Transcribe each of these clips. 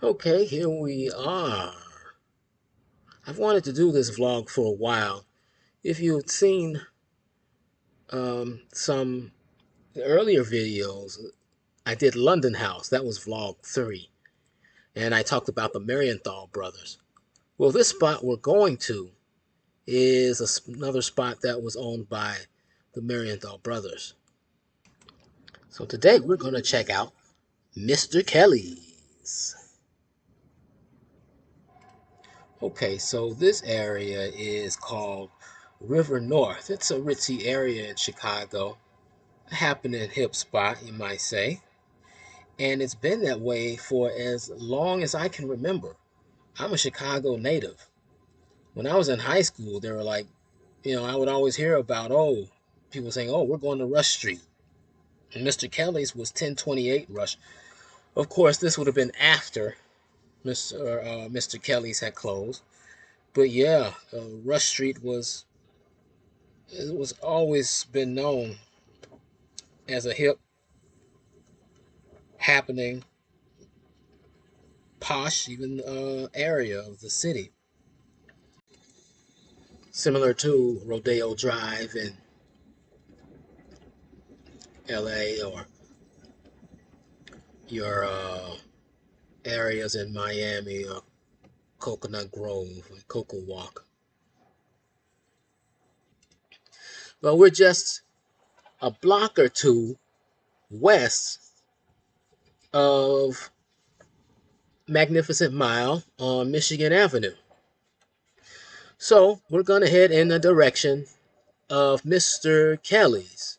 Okay, here we are. I've wanted to do this vlog for a while. If you've seen some earlier videos, I did London House. That was vlog 3. And I talked about the Marienthal brothers. Well, this spot we're going to is another spot that was owned by the Marienthal brothers. So today we're going to check out Mr. Kelly's. Okay, so this area is called River North. It's a ritzy area in Chicago, a happening hip spot, you might say. And it's been that way for as long as I can remember. I'm a Chicago native. When I was in high school, they were like, I would always hear about, people saying, we're going to Rush Street. And Mr. Kelly's was 1028 Rush. Of course, this would have been after Mr. Kelly's had closed. But yeah, Rush Street was always been known as a hip, happening, posh, even area of the city. Similar to Rodeo Drive in LA or your areas in Miami or Coconut Grove or Cocoa Walk. But we're just a block or two west of Magnificent Mile on Michigan Avenue. So we're going to head in the direction of Mr. Kelly's.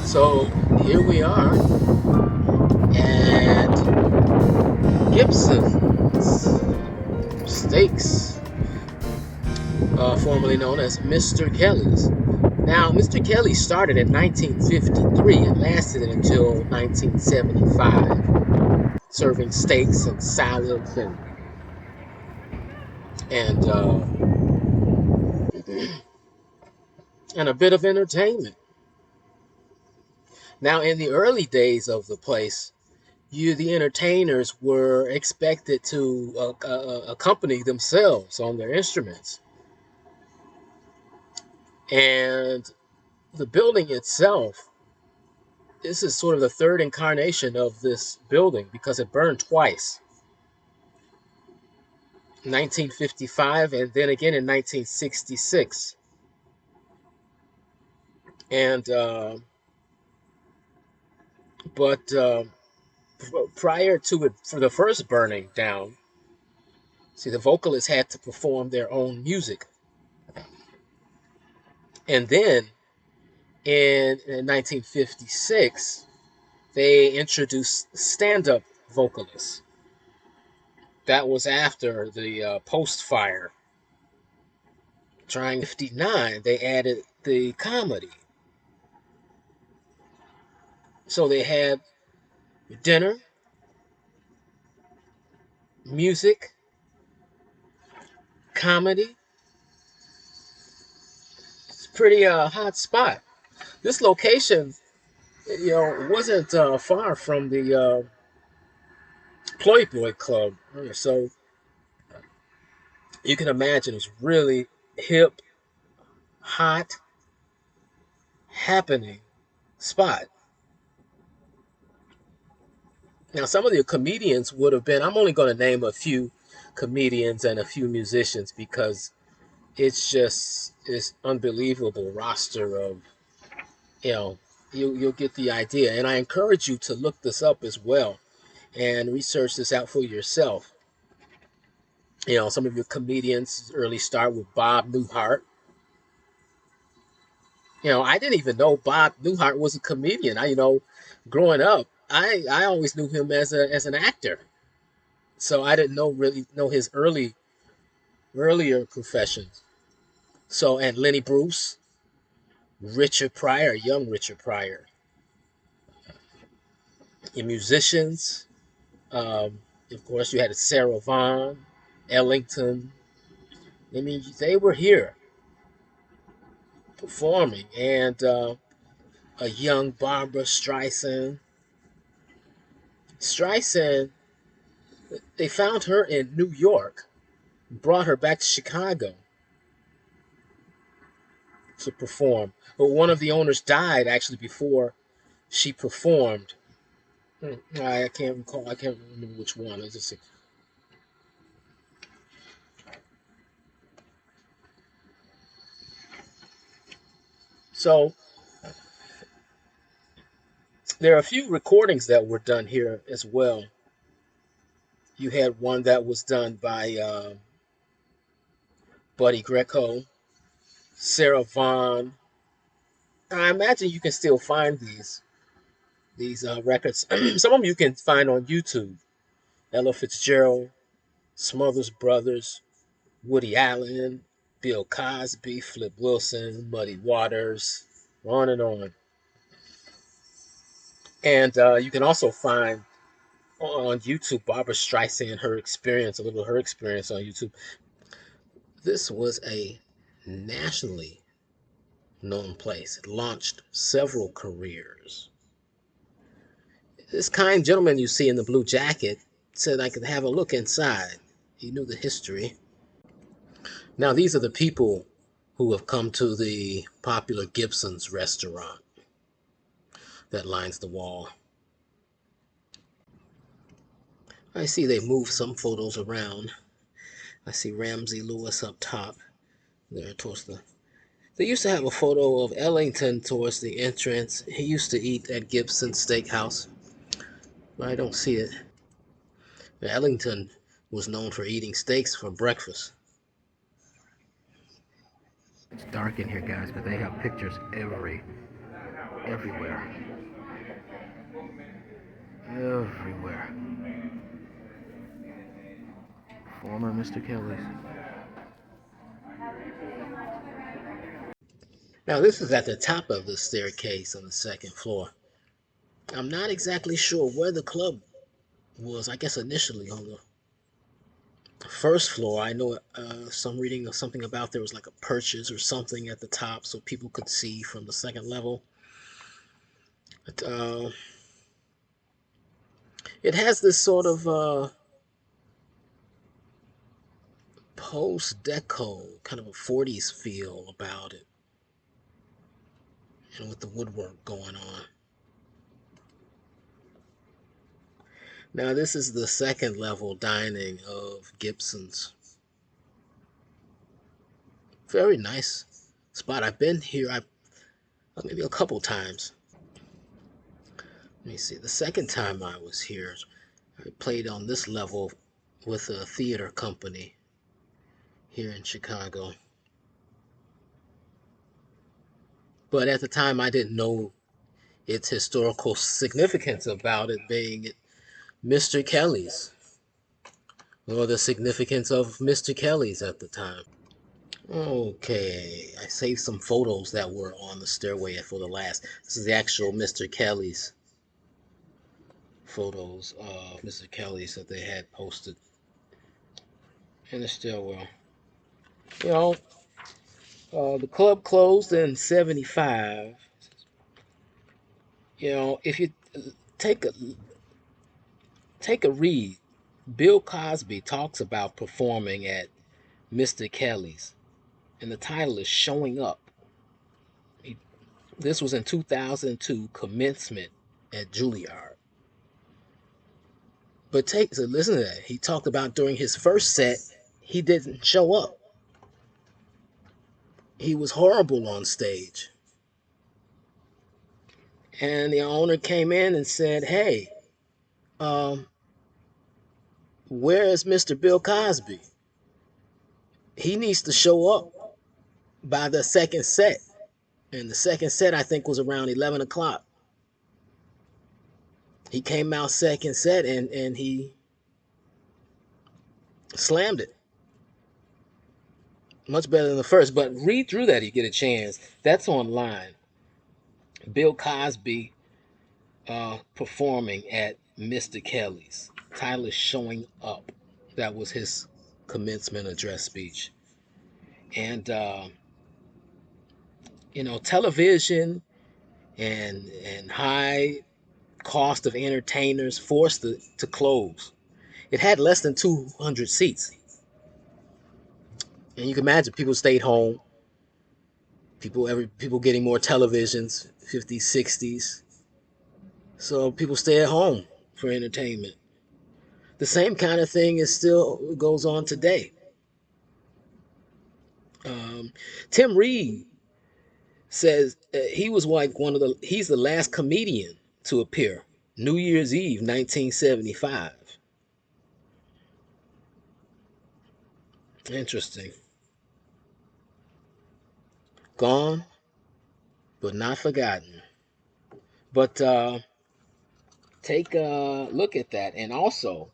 So here we are at Gibson's Steaks, formerly known as Mr. Kelly's. Now, Mr. Kelly started in 1953 and lasted until 1975, serving steaks and salads and and a bit of entertainment. Now, in the early days of the place, the entertainers were expected to accompany themselves on their instruments, and the building itself. This is sort of the third incarnation of this building because it burned twice. 1955 and then again in 1966. And but prior to it, for the first burning down, see, the vocalists had to perform their own music. And then in 1956, they introduced stand-up vocalists. That was after the post-fire. Trying 59, they added the comedy. So they had dinner, music, comedy. It's a pretty hot spot. This location, wasn't far from the Playboy Club, so you can imagine it's really hip, hot, happening spot. Now, some of the comedians would have been. I'm only going to name a few comedians and a few musicians because it's just this unbelievable roster of, you know, you'll get the idea. And I encourage you to look this up as well and research this out for yourself. Some of your comedians early start with Bob Newhart. I didn't even know Bob Newhart was a comedian. Growing up, I always knew him as an actor. So I didn't really know his earlier professions. So, and Lenny Bruce, Richard Pryor, young Richard Pryor, your musicians. Of course, you had Sarah Vaughan, Ellington. I mean, they were here. performing, and a young Barbara Streisand. Streisand, they found her in New York, brought her back to Chicago to perform. But one of the owners died actually before she performed. I can't recall. I can't remember which one. Let's just see. So there are a few recordings that were done here as well. You had one that was done by Buddy Greco, Sarah Vaughan. I imagine you can still find these records. Some of them you can find on YouTube. Ella Fitzgerald, Smothers Brothers, Woody Allen, Bill Cosby, Flip Wilson, Muddy Waters, on and on. And you can also find on YouTube Barbara Streisand, her experience, a little of her experience on YouTube. This was a nationally known place. It launched several careers. This kind gentleman you see in the blue jacket said I could have a look inside. He knew the history. Now, these are the people who have come to the popular Gibson's restaurant that lines the wall. I see they moved some photos around. I see Ramsey Lewis up top there towards the. They used to have a photo of Ellington towards the entrance. He used to eat at Gibson's Steakhouse, but I don't see it. Ellington was known for eating steaks for breakfast. It's dark in here, guys, but they have pictures everywhere, everywhere. Former Mr. Kelly's. Now, this is at the top of the staircase on the second floor. I'm not exactly sure where the club was. I guess initially on the first floor. I know some reading of something about there was like a purchase or something at the top so people could see from the second level. But, it has this sort of post deco, kind of a 40s feel about it, and with the woodwork going on. Now, this is the second level dining of Gibson's. Very nice spot. I've been here maybe a couple times. Let me see. The second time I was here, I played on this level with a theater company here in Chicago. But at the time, I didn't know its historical significance about it being Mr. Kelly's, or the significance of Mr. Kelly's at the time. Okay, I saved some photos that were on the stairway for the last. This is the actual Mr. Kelly's photos of Mr. Kelly's that they had posted in the stairwell. You know, the club closed in '75. You know, if you take a take a read, Bill Cosby talks about performing at Mr. Kelly's, and the title is "Showing Up." He, this was in 2002 commencement at Juilliard. But so listen to that. He talked about during his first set, he didn't show up. He was horrible on stage. And the owner came in and said, "Hey, um, where is Mr. Bill Cosby? He needs to show up by the second set." And the second set, I think, was around 11 o'clock. He came out second set and he slammed it. Much better than the first. But read through that, you get a chance. That's online. Bill Cosby performing at Mr. Kelly's. Title is "Showing Up." That was his commencement address speech. And Television and high cost of entertainers forced it to close. It had less than 200 seats. And you can imagine people stayed home, people getting more televisions, 50s, 60s. So people stay at home for entertainment. The same kind of thing is still goes on today. Um, Tim Reed says he was like he's the last comedian to appear. New Year's Eve, 1975. Interesting. Gone, but not forgotten. But take a look at that. And also,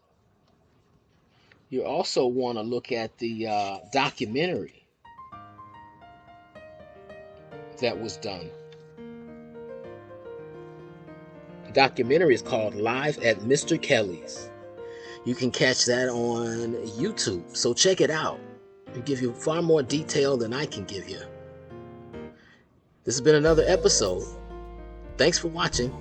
you also want to look at the documentary that was done. The documentary is called Live at Mr. Kelly's. You can catch that on YouTube. So check it out. It'll give you far more detail than I can give you. This has been another episode. Thanks for watching.